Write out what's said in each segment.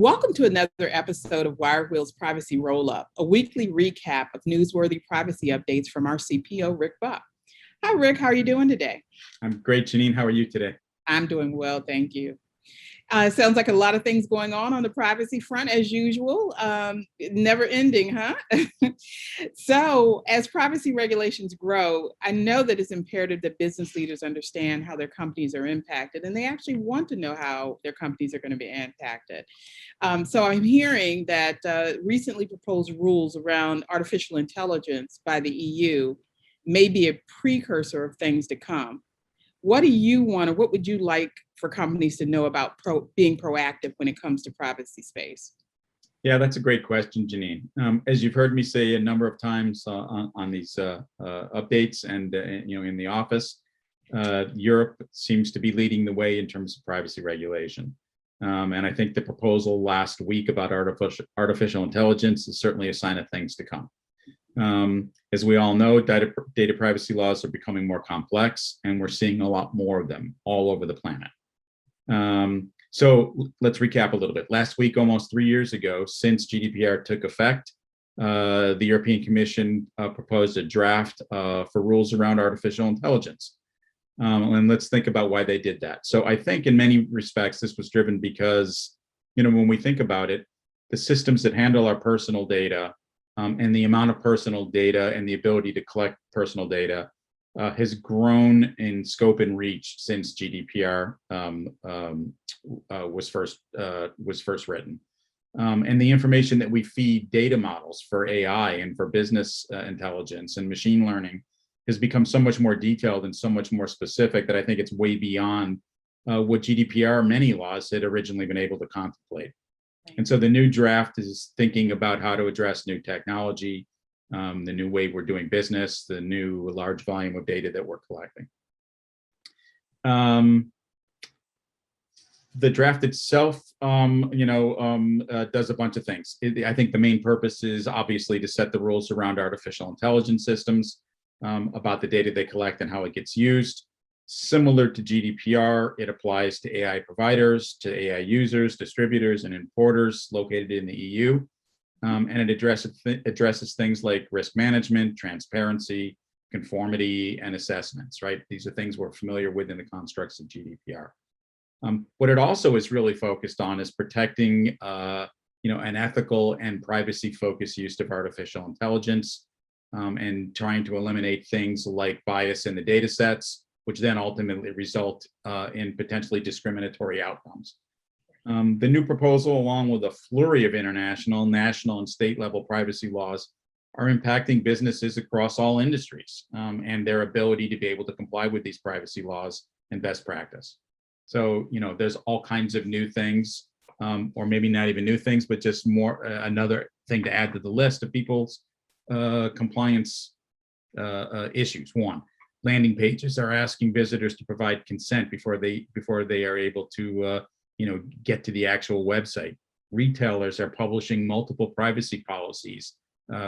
Welcome to another episode of WireWheel's Privacy Rollup, a weekly recap of newsworthy privacy updates from our CPO, Rick Buck. Hi, Rick. How are you doing today? I'm great, Janine. How are you today? I'm doing well, thank you. It sounds like a lot of things going on the privacy front as usual. Never ending, huh? So as privacy regulations grow, I know that it's imperative that business leaders understand how their companies are impacted, and they actually want to know how their companies are going to be impacted. So I'm hearing that recently proposed rules around artificial intelligence by the EU may be a precursor of things to come. What do you want, or what would you like for companies to know about being proactive when it comes to privacy space? Yeah, that's a great question, Janine. As you've heard me say a number of times on these updates and in the office, Europe seems to be leading the way in terms of privacy regulation. And I think the proposal last week about artificial intelligence is certainly a sign of things to come. As we all know, data privacy laws are becoming more complex, and we're seeing a lot more of them all over the planet. So let's recap a little bit. Last week, almost 3 years ago, since GDPR took effect, the European Commission proposed a draft for rules around artificial intelligence. And let's think about why they did that. So I think in many respects, this was driven because, when we think about it, the systems that handle our personal data and the amount of personal data and the ability to collect personal data has grown in scope and reach since GDPR was first written. And the information that we feed data models for AI and for business intelligence and machine learning has become so much more detailed and so much more specific that I think it's way beyond what GDPR, many laws, had originally been able to contemplate. And so the new draft is thinking about how to address new technology, the new way we're doing business, the new large volume of data that we're collecting. The draft itself, does a bunch of things. I think the main purpose is obviously to set the rules around artificial intelligence systems, about the data they collect and how it gets used. Similar to GDPR, it applies to AI providers, to AI users, distributors, and importers located in the EU. And it addresses things like risk management, transparency, conformity, and assessments, right? These are things we're familiar with in the constructs of GDPR. What it also is really focused on is protecting, an ethical and privacy-focused use of artificial intelligence, and trying to eliminate things like bias in the data sets, which then ultimately result in potentially discriminatory outcomes. The new proposal, along with a flurry of international, national, and state level privacy laws, are impacting businesses across all industries and their ability to be able to comply with these privacy laws and best practice. So, there's all kinds of new things, or maybe not even new things, but just more another thing to add to the list of people's compliance issues. One, landing pages are asking visitors to provide consent before they are able to get to the actual website. Retailers are publishing multiple privacy policies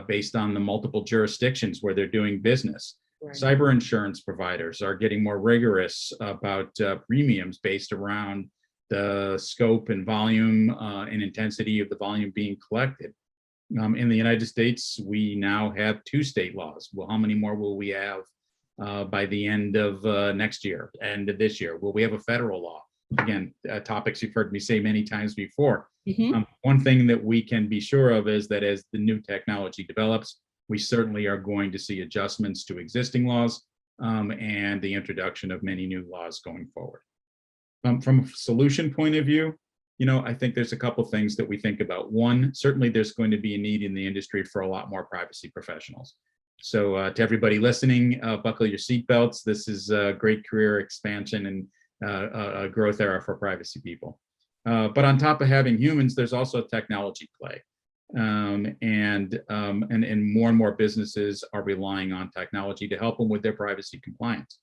based on the multiple jurisdictions where they're doing business. Right. Cyber insurance providers are getting more rigorous about premiums based around the scope and volume and intensity of the volume being collected. In the United States, we now have 2 state laws. Well, how many more will we have by the end of next year, end of this year? Will we have a federal law? Again, topics you've heard me say many times before. Mm-hmm. One thing that we can be sure of is that as the new technology develops, we certainly are going to see adjustments to existing laws and the introduction of many new laws going forward. From a solution point of view, I think there's a couple things that we think about. One, certainly there's going to be a need in the industry for a lot more privacy professionals. So to everybody listening, buckle your seatbelts. This is a great career expansion and a growth era for privacy people. But on top of having humans, there's also technology play. And more and more businesses are relying on technology to help them with their privacy compliance.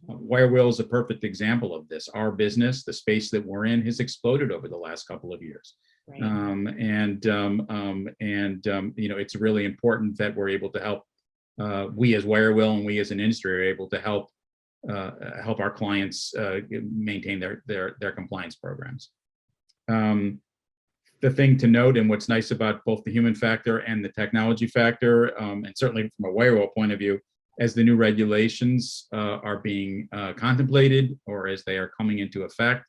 WireWheel is a perfect example of this. Our business, the space that we're in, has exploded over the last couple of years. Right. It's really important that we're able to help. We as WireWheel and we as an industry are able to help our clients maintain their compliance programs. the thing to note, and what's nice about both the human factor and the technology factor, and certainly from a WireWheel point of view, as the new regulations are being contemplated or as they are coming into effect,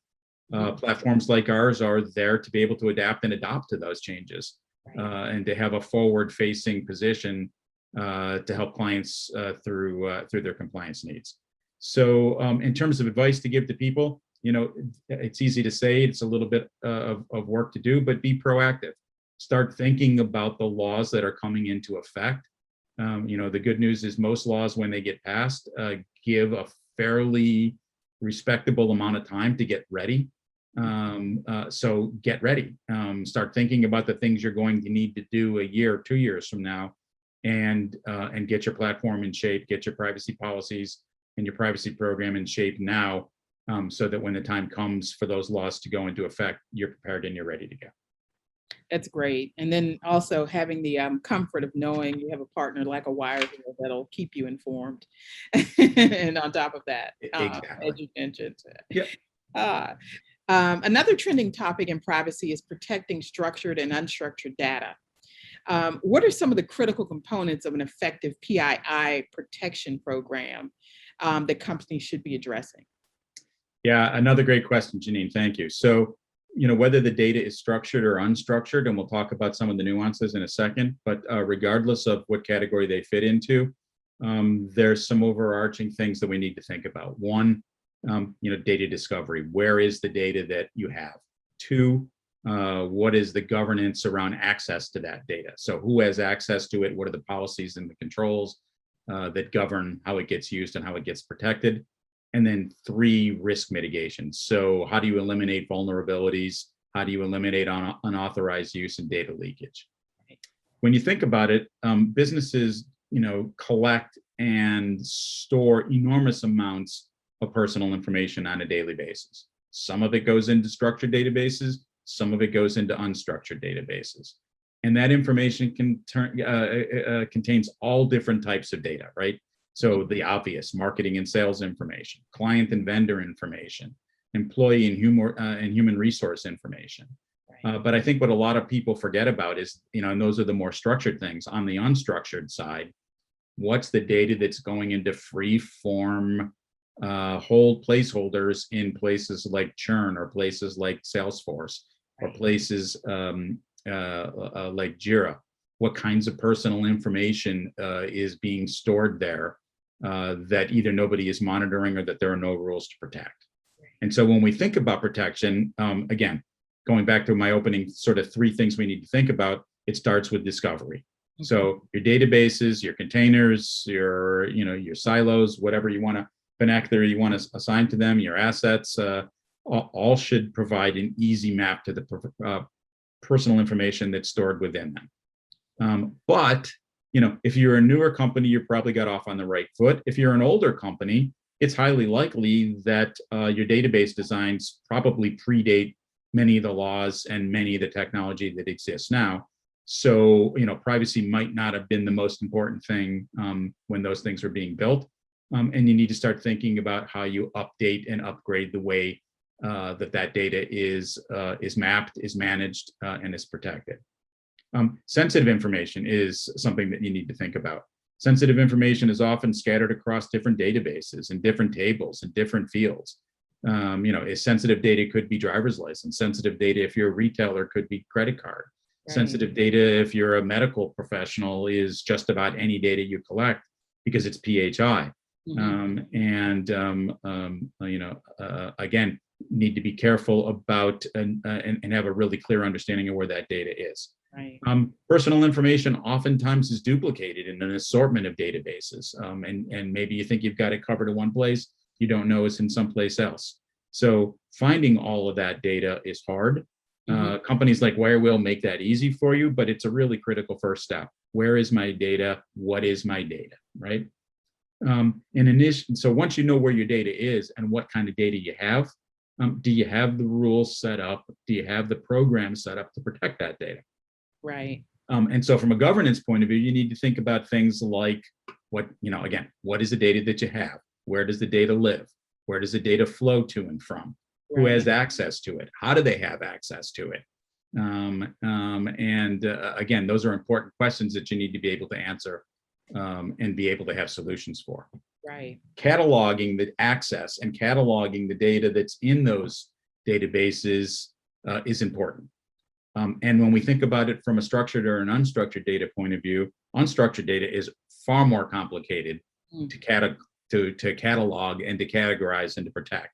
platforms like ours are there to be able to adapt and adopt to those changes, and to have a forward-facing position to help clients through their compliance needs. So in terms of advice to give to people, it's easy to say, it's a little bit of work to do, but be proactive. Start thinking about the laws that are coming into effect. The good news is most laws, when they get passed, give a fairly respectable amount of time to get ready. So get ready. Start thinking about the things you're going to need to do a year, 2 years from now, and get your platform in shape, get your privacy policies and your privacy program in shape now, so that when the time comes for those laws to go into effect, you're prepared and you're ready to go. That's great. And then also having the comfort of knowing you have a partner like a WireWheel that'll keep you informed. And on top of that, Exactly. as you mentioned. Yep. Another trending topic in privacy is protecting structured and unstructured data. What are some of the critical components of an effective PII protection program that companies should be addressing? Yeah, another great question, Janine. Thank you. So, whether the data is structured or unstructured, and we'll talk about some of the nuances in a second, but regardless of what category they fit into, there's some overarching things that we need to think about. One, data discovery. Where is the data that you have? Two, what is the governance around access to that data? So who has access to it? What are the policies and the controls that govern how it gets used and how it gets protected? And then three, risk mitigation. So how do you eliminate vulnerabilities? How do you eliminate unauthorized use and data leakage? When you think about it, businesses, collect and store enormous amounts of personal information on a daily basis. Some of it goes into structured databases, some of it goes into unstructured databases. And that information contains all different types of data, right? So the obvious marketing and sales information, client and vendor information, employee and human resource information. But I think what a lot of people forget about is, and those are the more structured things. On the unstructured side, what's the data that's going into free form hold placeholders in places like Churn or places like Salesforce or places like Jira? What kinds of personal information is being stored there that either nobody is monitoring or that there are no rules to protect? And so when we think about protection, again, going back to my opening sort of three things we need to think about, it starts with discovery. So your databases, your containers, your silos, whatever you want to vernacular you want to assign to them, your assets, all should provide an easy map to the personal information that's stored within them. But if you're a newer company, you probably got off on the right foot. If you're an older company, it's highly likely that your database designs probably predate many of the laws and many of the technology that exists now. So, privacy might not have been the most important thing when those things were being built. And you need to start thinking about how you update and upgrade the way that data is mapped, is managed, and is protected. Sensitive information is something that you need to think about. Sensitive information is often scattered across different databases and different tables and different fields. Sensitive data could be driver's license. Sensitive data, if you're a retailer, could be credit card. Right. Sensitive data, if you're a medical professional, is just about any data you collect because it's PHI. Again, need to be careful about and have a really clear understanding of where that data is. Right. Personal information oftentimes is duplicated in an assortment of databases, and maybe you think you've got it covered in one place, you don't know it's in someplace else. So finding all of that data is hard. Companies like WireWheel make that easy for you, but it's a really critical first step. Where is my data? What is my data, right? So once you know where your data is and what kind of data you have, do you have the rules set up? Do you have the program set up to protect that data? Right. And so from a governance point of view, you need to think about things like what is the data that you have? Where does the data live? Where does the data flow to and from? Right. Who has access to it? How do they have access to it? Again, those are important questions that you need to be able to answer and be able to have solutions for. Right. Cataloging the access and cataloging the data that's in those databases is important. And when we think about it from a structured or an unstructured data point of view, unstructured data is far more complicated to catalog and to categorize and to protect.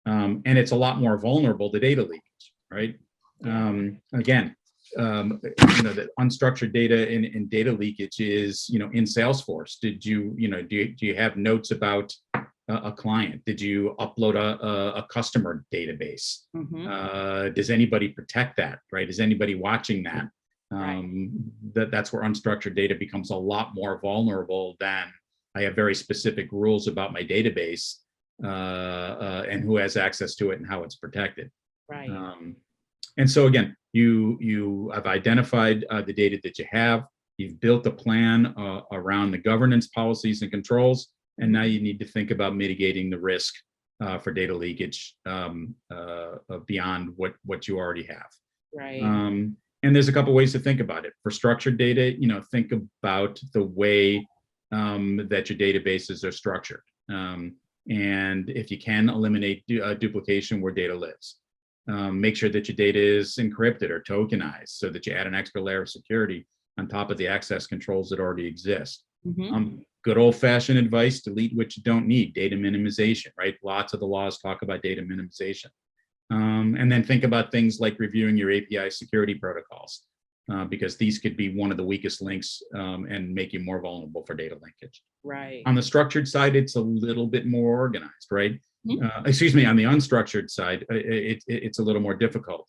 And it's a lot more vulnerable to data leakage, right? Again, the unstructured data in data leakage is, in Salesforce. Did you, do you have notes about a client? Did you upload a customer database? Does anybody protect that, right? Is anybody watching that? That's where unstructured data becomes a lot more vulnerable than I have very specific rules about my database and who has access to it and how it's protected. Right. And so again, you have identified the data that you have, you've built a plan around the governance policies and controls, and now you need to think about mitigating the risk for data leakage beyond what you already have. Right. And there's a couple ways to think about it. For structured data, think about the way that your databases are structured. And if you can, eliminate duplication where data lives. Make sure that your data is encrypted or tokenized so that you add an extra layer of security on top of the access controls that already exist. Good old-fashioned advice: delete what you don't need. Data minimization, right? Lots of the laws talk about data minimization. And then think about things like reviewing your API security protocols, because these could be one of the weakest links and make you more vulnerable for data linkage. Right. On the structured side, it's a little bit more organized, right? Excuse me, on the unstructured side, it's a little more difficult.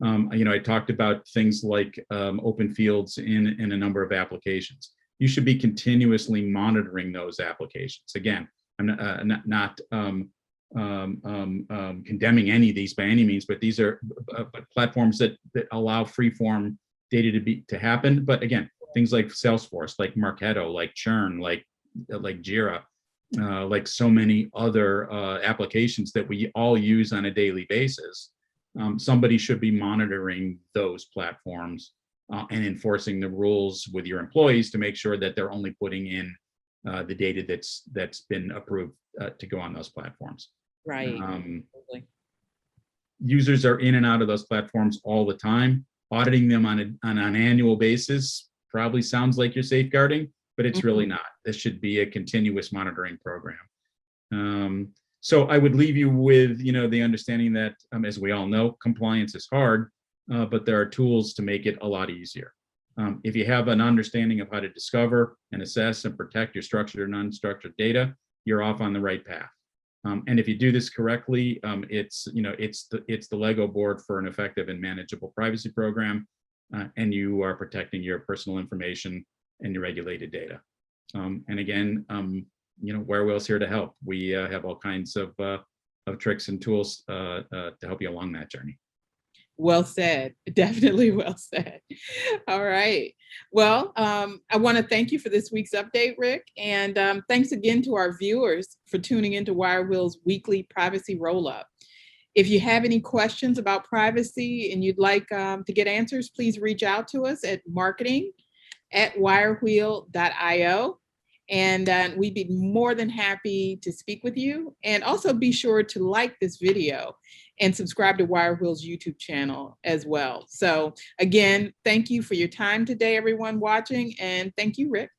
I talked about things like open fields in a number of applications. You should be continuously monitoring those applications. Again, I'm not condemning any of these by any means, but these are platforms that allow free-form data to happen. But again, things like Salesforce, like Marketo, like Churn, like Jira, like so many other applications that we all use on a daily basis. Somebody should be monitoring those platforms and enforcing the rules with your employees to make sure that they're only putting in the data that's been approved to go on those platforms. Right. Users are in and out of those platforms all the time. Auditing them on an annual basis probably sounds like you're safeguarding, but it's really not. This should be a continuous monitoring program. So I would leave you with, the understanding that, as we all know, compliance is hard, but there are tools to make it a lot easier. If you have an understanding of how to discover and assess and protect your structured and unstructured data, you're off on the right path. And if you do this correctly, it's the Lego board for an effective and manageable privacy program, and you are protecting your personal information and your regulated data. And again, WireWheel's here to help. We have all kinds of tricks and tools to help you along that journey. Well said. Definitely well said. All right. Well, I want to thank you for this week's update, Rick. And thanks again to our viewers for tuning into WireWheel's weekly Privacy Rollup. If you have any questions about privacy and you'd like to get answers, please reach out to us at marketing@wirewheel.io. And we'd be more than happy to speak with you. And also be sure to like this video and subscribe to WireWheel's YouTube channel as well. So again, thank you for your time today, everyone watching. And thank you, Rick.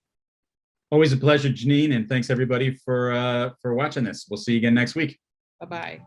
Always a pleasure, Janine. And thanks everybody for watching this. We'll see you again next week. Bye-bye.